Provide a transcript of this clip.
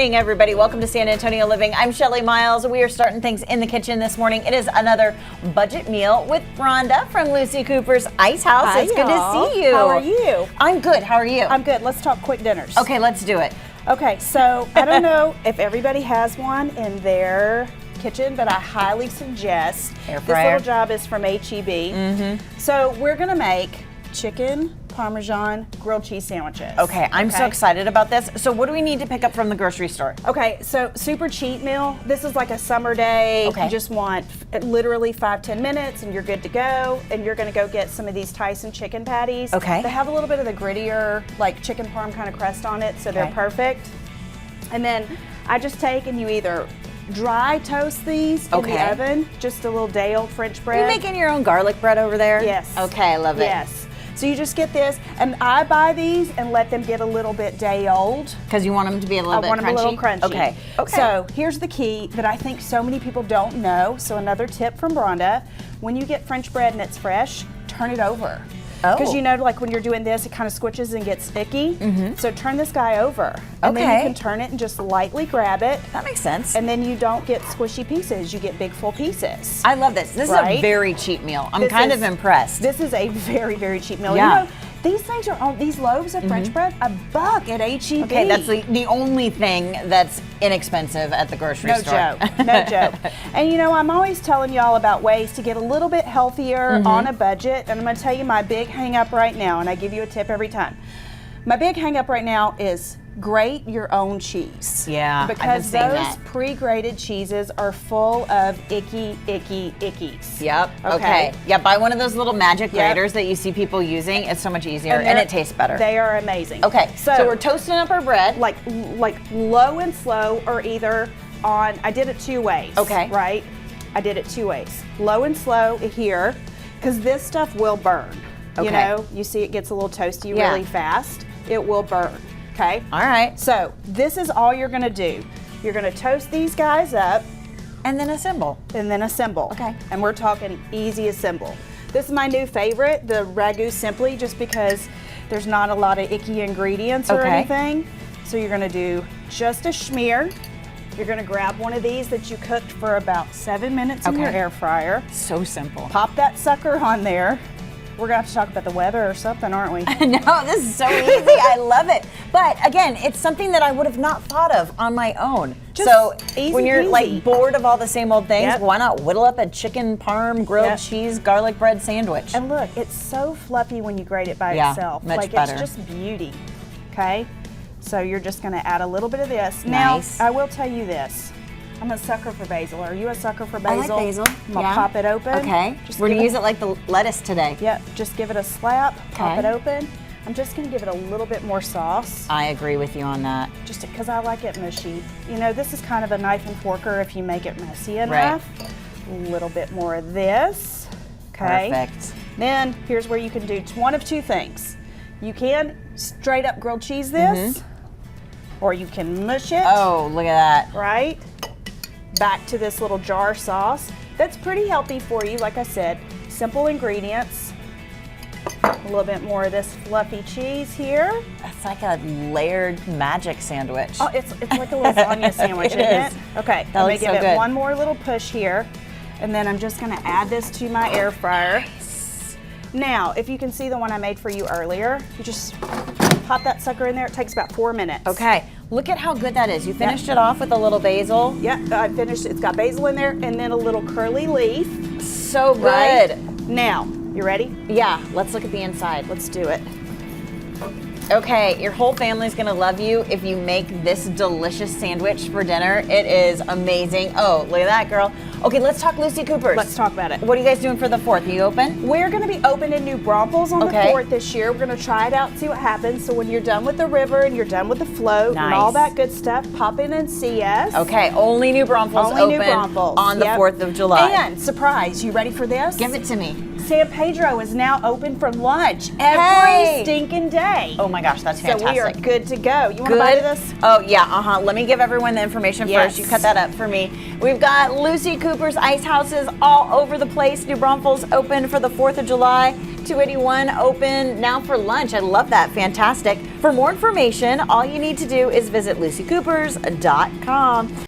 Hey everybody, welcome to San Antonio Living. I'm Shelly Miles. We are starting things in the kitchen this morning. It is another budget meal with Rhonda from Lucy Cooper's Ice House. Hi, it's good to see you. How are you? I'm good. How are you? I'm good. Let's talk quick dinners. Okay, let's do it. Okay, so I don't know if everybody has one in their kitchen, but I highly suggest. Air This fryer. little job is from HEB. So we're gonna make chicken Parmesan grilled cheese sandwiches. Okay, I'm so excited about this. So what do we need to pick up from the grocery store? Okay, so super cheap meal. This is like a summer day. Okay. You just want literally 5-10 minutes and you're good to go. And you're gonna go get some of these Tyson chicken patties. Okay. They have a little bit of the grittier, like chicken parm kind of crust on it, so they're Okay. perfect. And then I just take and you either dry toast these in Okay. the oven, just a little day-old French Are bread. you making your own garlic bread over there? Yes. Okay, I love it. Yes. So you just get this, and I buy these and let them get a little bit day old. Because you want them to be a little I bit want crunchy? them a little crunchy. Okay. Okay. So here's the key that I think so many people don't know. So another tip from Rhonda: when you get French bread and it's fresh, turn it over. Oh. Because you know, like when you're doing this, it kind of squishes and gets sticky. So turn this guy over, and then Okay. you can turn it and just lightly grab it, that makes sense. and then you don't get squishy pieces. You get big full pieces. I love this. This is a Right? very cheap meal. I'm This kind is- of impressed. This is a very, very cheap meal. Yeah. You know, these things are on these loaves of French bread, $1 at HEB. Okay, that's the only thing that's inexpensive at the grocery No store. joke, no joke. And you know, I'm always telling y'all about ways to get a little bit healthier on a budget. And I'm gonna tell you my big hang up right now, and I give you a tip every time. My big hang up right now is grate your own cheese. Yeah, I've been because seeing those that. pre-grated cheeses are full of icky ickies. Yep. Okay. Yeah, buy one of those little magic Yep. graters that you see people using. It's so much easier and they're- it tastes better. They are amazing. Okay, so we're toasting up our bread. like low and slow, or either on, I did it 2 ways. Okay. Right? I did it 2 ways. Low and slow here, because this stuff will burn. You Okay. know, you see it gets a little toasty Yeah. really fast. It will burn. Okay? All right. So this is all you're gonna do. You're gonna toast these guys up And then assemble. and then assemble. Okay. And we're talking easy assemble. This is my new favorite, the Ragu Simply, just because there's not a lot of icky ingredients or Okay. anything. So you're gonna do just a schmear. You're gonna grab one of these that you cooked for about 7 minutes in your Okay. air fryer. So simple. Pop that sucker on there. We're gonna have to talk about the weather or something, aren't we? No, this is so easy. I love it. But again, it's something that I would have not thought of on my own. Just so easy when you're peasy. like bored of all the same old things, Yep. why not whittle up a chicken parm grilled Yep. cheese garlic bread sandwich? And look, it's so fluffy when you grate it by Yeah, itself. much like better. it's just beauty. Okay? So you're just gonna add a little bit of this. Nice. Now, I will tell you this. I'm a sucker for basil. Are you a sucker for I basil? like basil. I'm gonna Yeah. pop it open. Okay. Just We're give gonna it use it like the lettuce today. Yep, just give it a slap, pop Okay. it open. I'm just gonna give it a little bit more sauce, I agree with you on that. just because I like it mushy. You know, this is kind of a knife and forker if you make it messy enough. A little bit more of this. Okay. Perfect. Then here's where you can do one of 2 things. You can straight up grilled cheese this, or you can mush it, Oh, look at that. right? Back to this little jar sauce. That's pretty healthy for you, like I said. Simple ingredients. A little bit more of this fluffy cheese here. That's like a layered magic sandwich. Oh, it's like a lasagna sandwich, It isn't is. it? Okay, That I'm gonna looks give so it good. one more little push here, and then I'm just gonna add this to my air fryer. Now, if you can see the one I made for you earlier, you just pop that sucker in there. It takes about 4 minutes. Okay, look at how good that is. You finished it off with a little basil. Yeah, I finished. It's got basil in there, and then a little curly leaf. So good. Right? Now, you ready? Yeah, let's look at the inside. Let's do it. Okay, your whole family's gonna love you if you make this delicious sandwich for dinner. It is amazing. Oh, look at that, girl. Okay, let's talk Lucy Cooper's. Let's talk about it. What are you guys doing for the 4th? Are you open? We're going to be opening New Braunfels on Okay. the 4th this year. We're going to try it out and see what happens. So when you're done with the river and you're done with the float and all Nice. that good stuff, pop in and see us. Okay, only New Braunfels Only open New Braunfels. on the Yep. 4th of July. And surprise, you ready for this? Give it to me. San Pedro is now open for lunch every Hey! stinking day. Oh my gosh, that's fantastic. So we are good to go. You want to buy this? Oh yeah, Let me give everyone the information Yes. first. You cut that up for me. We've got Lucy Cooper's ice houses all over the place. New Braunfels open for the 4th of July. 281 open now for lunch. I love that. Fantastic. For more information, all you need to do is visit lucycoopers.com.